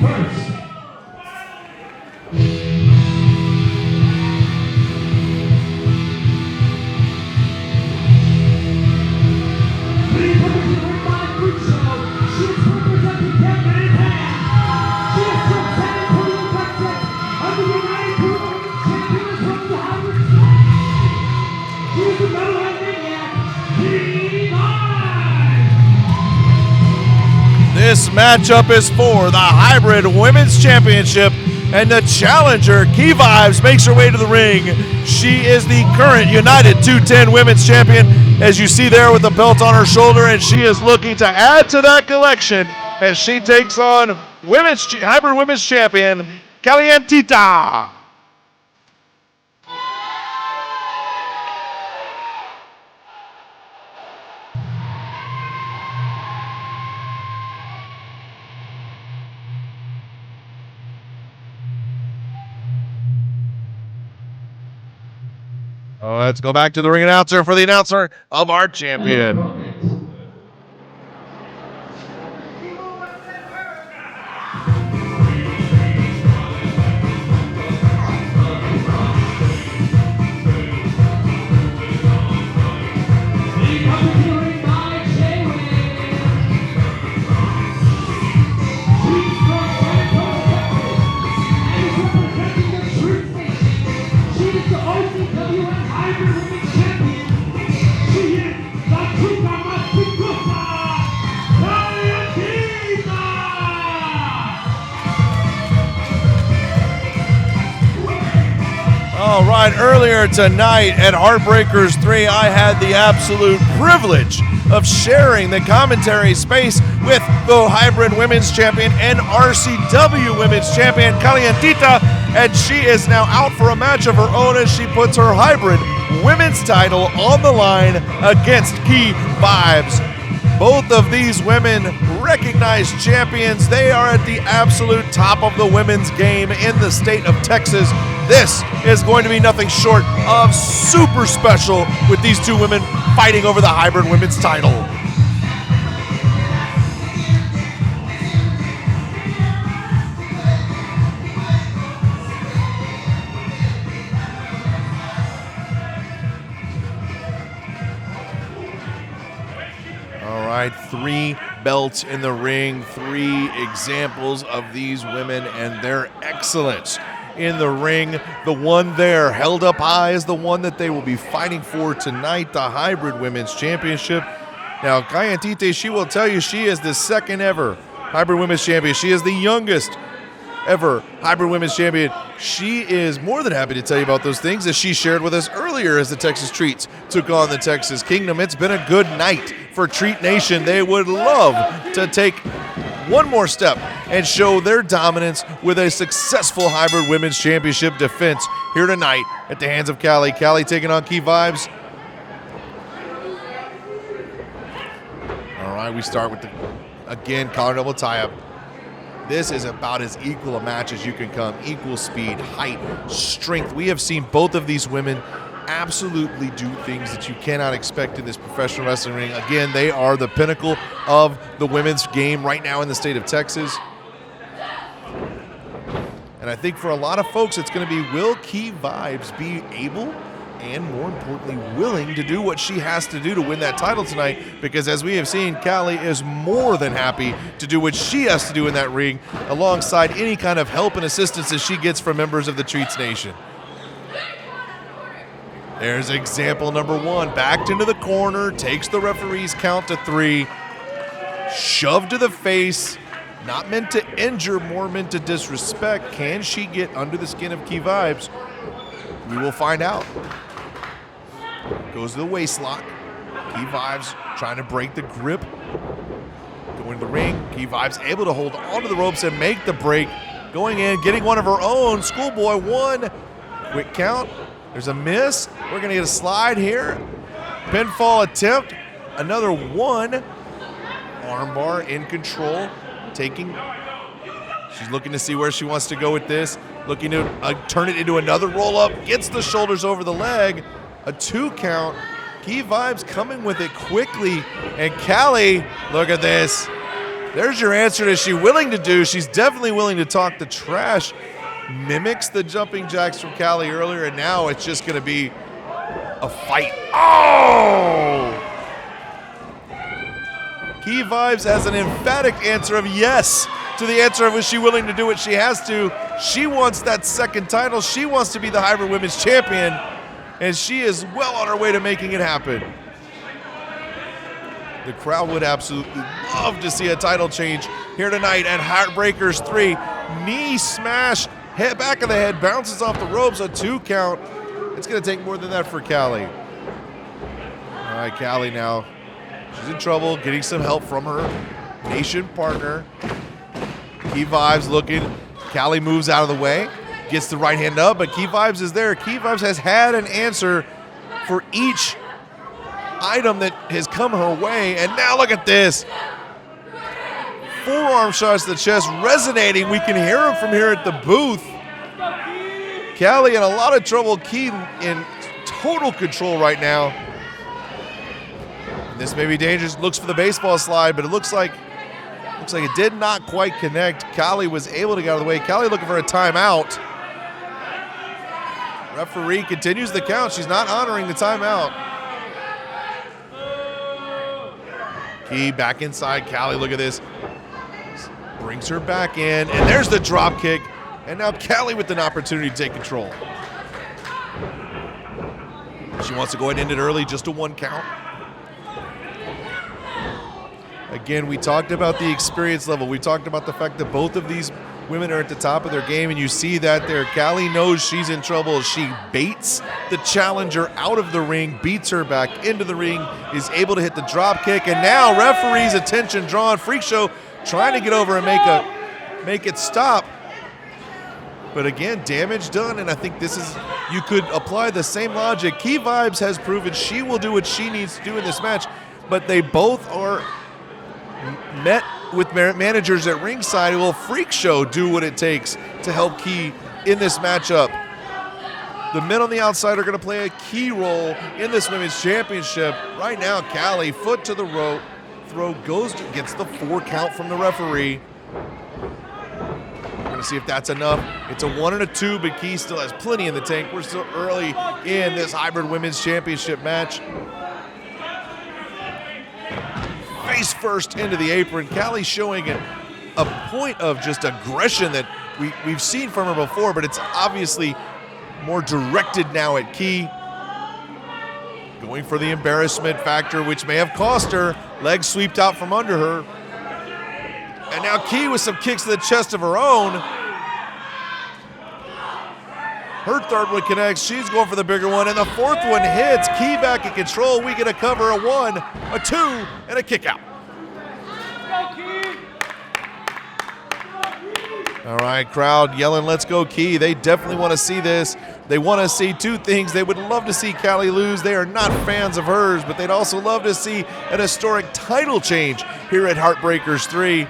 first. Please welcome to the Ring Food Show. She is representing Kalientita. She is from San Antonio, Texas, and the United Kingdom champion from the Hybrid. She is the metalhead maniac, Vibez. This matchup is for the Hybrid Women's Championship, and the challenger, Vibez, makes her way to the ring. She is the current United 210 Women's Champion, as you see there with the belt on her shoulder, and she is looking to add to that collection as she takes on Hybrid Women's Champion, Kalientita. Let's go back to the ring announcer for the announcer of our champion. All right, earlier tonight at Heartbreakers 3, I had the absolute privilege of sharing the commentary space with the Hybrid Women's Champion and RCW Women's Champion, Kalientita, and she is now out for a match of her own as she puts her Hybrid Women's title on the line against Vibez. Both of these women recognized champions. They are at the absolute top of the women's game in the state of Texas. This is going to be nothing short of super special with these two women fighting over the Hybrid Women's title. All right, 3 belts in the ring, 3 examples of these women and their excellence in the ring. The one there held up high is the one that they will be fighting for tonight, the Hybrid Women's Championship. Now, Kalientita, she will tell you she is the second ever Hybrid Women's Champion. She is the youngest ever Hybrid Women's Champion. She is more than happy to tell you about those things as she shared with us earlier as the Texas Treats took on the Texas Kingdom. It's been a good night for Treat Nation. They would love to take one more step and show their dominance with a successful Hybrid Women's Championship defense here tonight at the hands of Kali. Kali taking on Vibez. All right, we start with the, again, collar double tie-up. This is about as equal a match as you can come. Equal speed, height, strength. We have seen both of these women absolutely do things that you cannot expect in this professional wrestling ring. Again, they are the pinnacle of the women's game right now in the state of Texas. And I think for a lot of folks, it's going to be, will Vibez be able and, more importantly, willing to do what she has to do to win that title tonight? Because as we have seen, Kali is more than happy to do what she has to do in that ring alongside any kind of help and assistance that she gets from members of the Treats Nation. There's example number 1, backed into the corner, takes the referee's count to 3, shoved to the face, not meant to injure, more meant to disrespect. Can she get under the skin of Vibez? We will find out. Goes to the waist lock. Vibez trying to break the grip. Going to the ring. Vibez able to hold onto the ropes and make the break. Going in, getting one of her own. Schoolboy 1. Quick count. There's a miss. We're going to get a slide here. Pinfall attempt. Another 1. Armbar in control. She's looking to see where she wants to go with this. Looking to turn it into another roll-up. Gets the shoulders over the leg. A 2 count. Vibez coming with it quickly. And Kali, look at this. There's your answer. Is she willing to do? She's definitely willing to talk the trash. Mimics the jumping jacks from Kali earlier, and now it's just going to be a fight. Oh! Key Vibez has an emphatic answer of yes to the answer of is she willing to do what she has to. She wants that second title. She wants to be the hybrid women's champion, and she is well on her way to making it happen. The crowd would absolutely love to see a title change here tonight at Heartbreakers 3. Knee smash, head back of the head, bounces off the ropes, a 2 count. It's going to take more than that for Kali. All right, Kali now. She's in trouble, getting some help from her nation partner. Key Vibez looking. Kali moves out of the way, gets the right hand up, but Key Vibez is there. Key Vibez has had an answer for each item that has come her way, and now look at this. Forearm shots to the chest, resonating. We can hear him from here at the booth. Kali in a lot of trouble. Key in total control right now. And this may be dangerous. Looks for the baseball slide, but it looks like it did not quite connect. Kali was able to get out of the way. Kali looking for a timeout. Referee continues the count. She's not honoring the timeout. Key back inside. Kali, look at this. Brings her back in, and there's the drop kick. And now Kali with an opportunity to take control. She wants to go ahead and end it early, just a 1 count. Again, we talked about the experience level. We talked about the fact that both of these women are at the top of their game, and you see that there. Kali knows she's in trouble. She baits the challenger out of the ring, beats her back into the ring, is able to hit the drop kick, and now referee's attention drawn. Freak Show trying to get over and make it stop. But again, damage done, and I think this is, you could apply the same logic. Key Vibez has proven she will do what she needs to do in this match, but they both are met with managers at ringside who will Freak Show do what it takes to help Key in this matchup. The men on the outside are going to play a key role in this women's championship. Right now, Kali, foot to the rope, throw gets the 4 count from the referee. We're going to see if that's enough. It's a 1 and a 2, but Key still has plenty in the tank. We're still early in this hybrid women's championship match. Face first into the apron. Kali showing a point of just aggression that we've seen from her before, but it's obviously more directed now at Key. Going for the embarrassment factor, which may have cost her. Legs swept out from under her. And now Key with some kicks to the chest of her own. Her third one connects. She's going for the bigger one, and the 4th one hits. Key back in control. We get a cover, a 1, a 2, and a kick out. All right, crowd yelling, let's go Key. They definitely want to see this. They want to see 2 things. They would love to see Kali lose. They are not fans of hers, but they'd also love to see an historic title change here at Heartbreakers 3.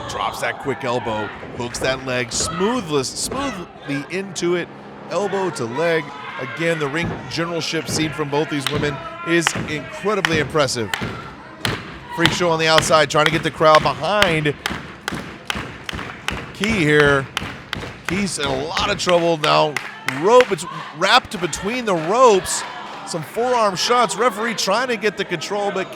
Drops that quick elbow, hooks that leg smoothly into it, elbow to leg. Again, the ring generalship seen from both these women is incredibly impressive. Freak Show on the outside trying to get the crowd behind Key here. Key's in a lot of trouble now. Rope, it's wrapped between the ropes. Some forearm shots. Referee trying to get the control, but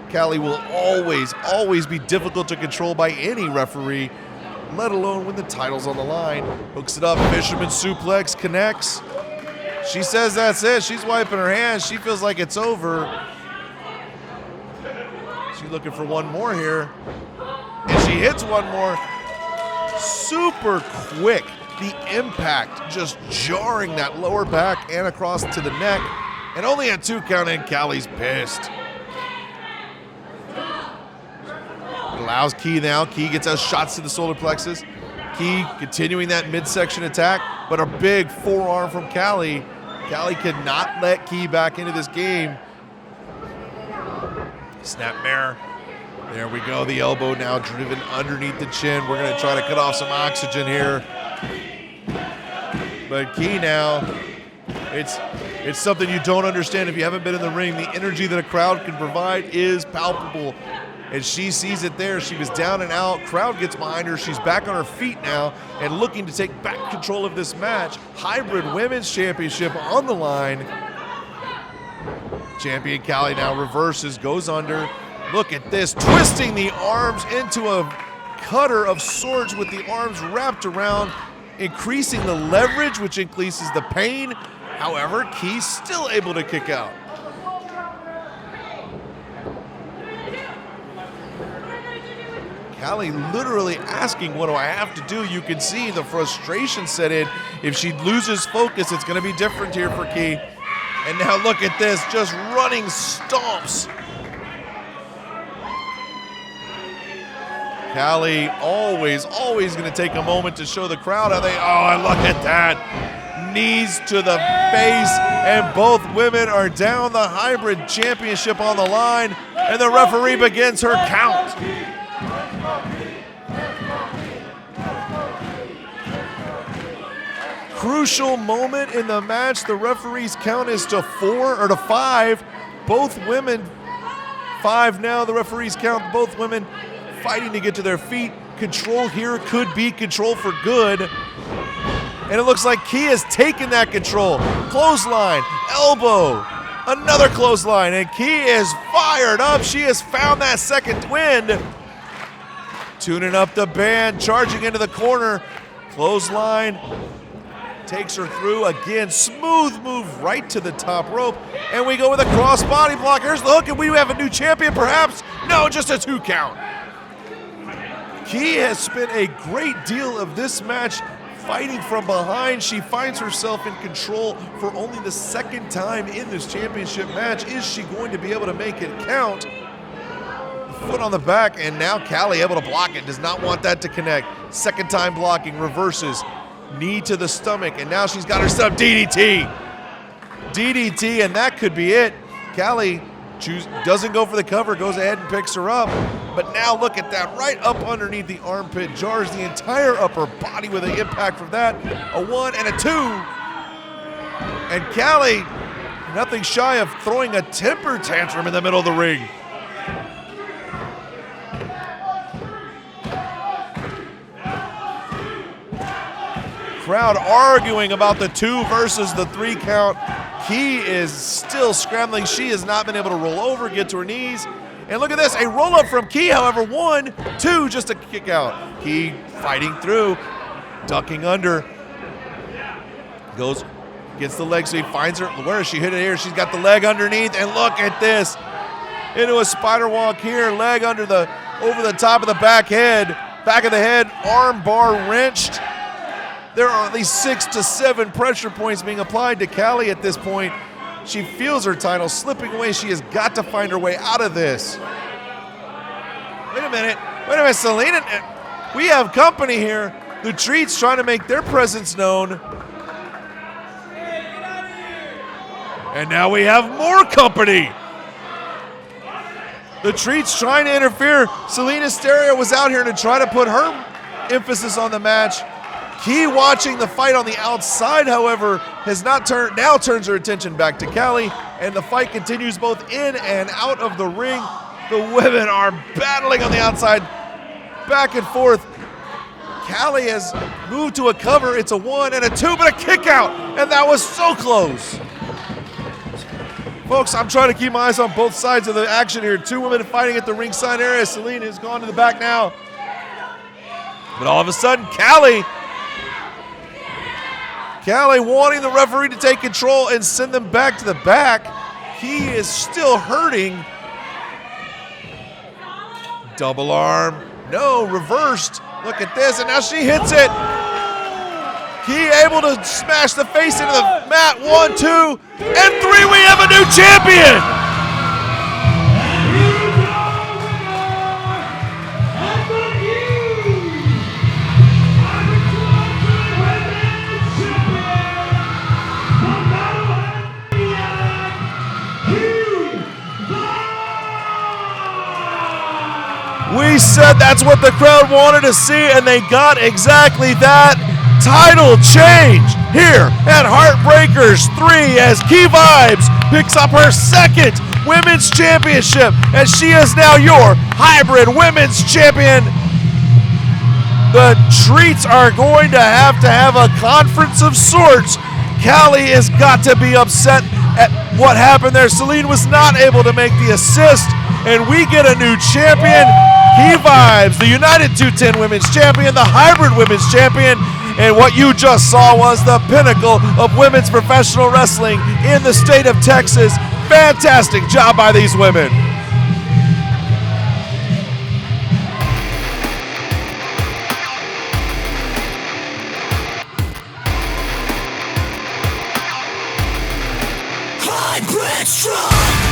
Kali will always be difficult to control by any referee, let alone when the title's on the line. Hooks it up, fisherman suplex, connects. She says that's it. She's wiping her hands. She feels like it's over. She's looking for one more here. And she hits one more. Super quick. The impact just jarring that lower back and across to the neck. And only a 2 count in. Kali's pissed. Allows Key now. Key gets us shots to the solar plexus. Key continuing that midsection attack, but a big forearm from Kali. Kali could not let Key back into this game. Snapmare. There we go. The elbow now driven underneath the chin. We're going to try to cut off some oxygen here. But Key now It's something you don't understand if you haven't been in the ring. The energy that a crowd can provide is palpable. And she sees it there. She was down and out. Crowd gets behind her. She's back on her feet now and looking to take back control of this match. Hybrid Women's Championship on the line. Champion Kali now reverses, goes under. Look at this, twisting the arms into a cutter of sorts with the arms wrapped around, increasing the leverage, which increases the pain. However, Key's still able to kick out. Kali literally asking, what do I have to do? You can see the frustration set in. If she loses focus, it's gonna be different here for Key. And now look at this, just running stomps. Kali always gonna take a moment to show the crowd how they, oh, look at that. Knees to the face, and both women are down. The hybrid championship on the line, and the referee begins her count. Crucial moment in the match. The referee's count is to 4 or to 5. Both women, 5 now. The referee's count, both women fighting to get to their feet. Control here could be control for good. And it looks like Key has taken that control. Clothesline, elbow, another clothesline, and Key is fired up. She has found that second wind. Tuning up the band, charging into the corner. Clothesline. Takes her through again, smooth move right to the top rope, and we go with a cross body block. Here's the hook, and we have a new champion perhaps? No, just a 2 count. Key has spent a great deal of this match fighting from behind. She finds herself in control for only the second time in this championship match. Is she going to be able to make it count? Foot on the back, and now Kali able to block it. Does not want that to connect. Second time blocking, reverses. Knee to the stomach, and now she's got herself DDT. DDT, and that could be it. Kali doesn't go for the cover, goes ahead and picks her up. But now look at that, right up underneath the armpit, jars the entire upper body with an impact from that. A 1 and a 2. And Kali, nothing shy of throwing a temper tantrum in the middle of the ring. Crowd arguing about the 2 versus the 3 count. Key is still scrambling. She has not been able to roll over, get to her knees. And look at this, a roll up from Key, however, 1, 2, just a kick out. Key fighting through, ducking under. Goes, gets the leg sweep, finds her. Where is she hit it here? She's got the leg underneath, and look at this. Into a spider walk here, leg over the top of the back of the head, arm bar wrenched. There are at least 6 to 7 pressure points being applied to Kali at this point. She feels her title slipping away. She has got to find her way out of this. Wait a minute, Selena. We have company here. The Treats trying to make their presence known. And now we have more company. The Treats trying to interfere. Selena Stereo was out here to try to put her emphasis on the match. Key watching the fight on the outside, however, now turns her attention back to Kali, and the fight continues both in and out of the ring. The women are battling on the outside, back and forth. Kali has moved to a cover. It's a 1 and a 2, but a kick out, and that was so close. Folks, I'm trying to keep my eyes on both sides of the action here. 2 women fighting at the ringside area. Selena has gone to the back now. But all of a sudden, Kali wanting the referee to take control and send them back to the back. He is still hurting. Double arm. No, reversed. Look at this, and now she hits it. Key able to smash the face into the mat. 1, 2, and 3. We have a new champion. We said that's what the crowd wanted to see, and they got exactly that. Title change. here at Heartbreakers 3 as Key Vibez picks up her second women's championship as she is now your hybrid women's champion. The treats are going to have a conference of sorts. Kali has got to be upset at what happened there. Celine was not able to make the assist, and we get a new champion. Key Vibez, the United 210 Women's Champion, the Hybrid Women's Champion, and what you just saw was the pinnacle of women's professional wrestling in the state of Texas. Fantastic job by these women. Hybrid strong.